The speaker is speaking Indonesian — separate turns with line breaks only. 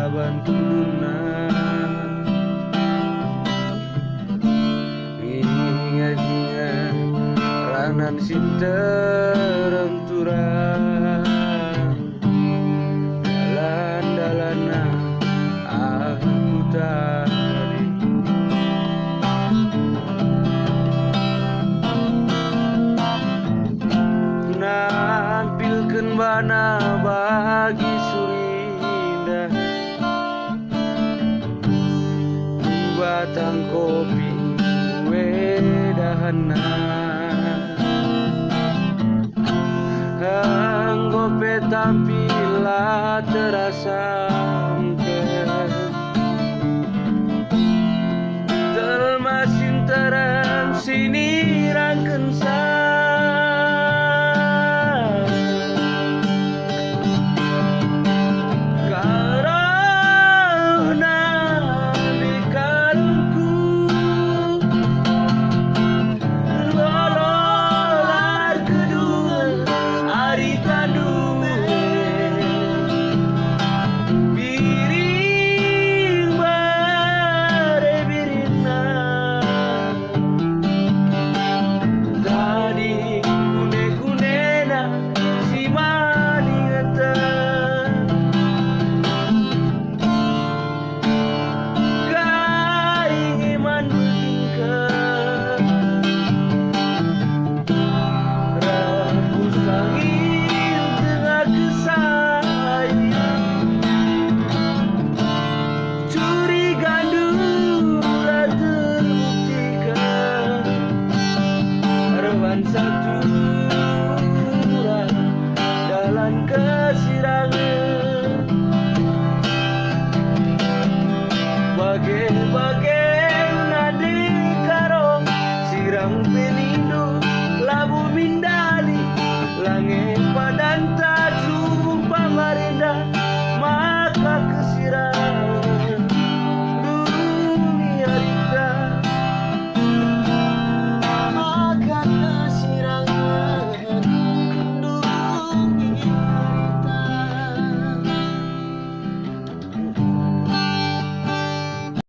saban turunan. Ingat-ingat ranan sinteremturang dalan-dalana aku tadi. Nampilkan bana bagi Surinda, batang kopi wedahana, anggope tampila terasa telmasin terang sini rangken satu dalam kesirangan, bagai-bagai nadi karo sirang penindo labu mindali langit padan tak jumpa marenda maka kesirangan.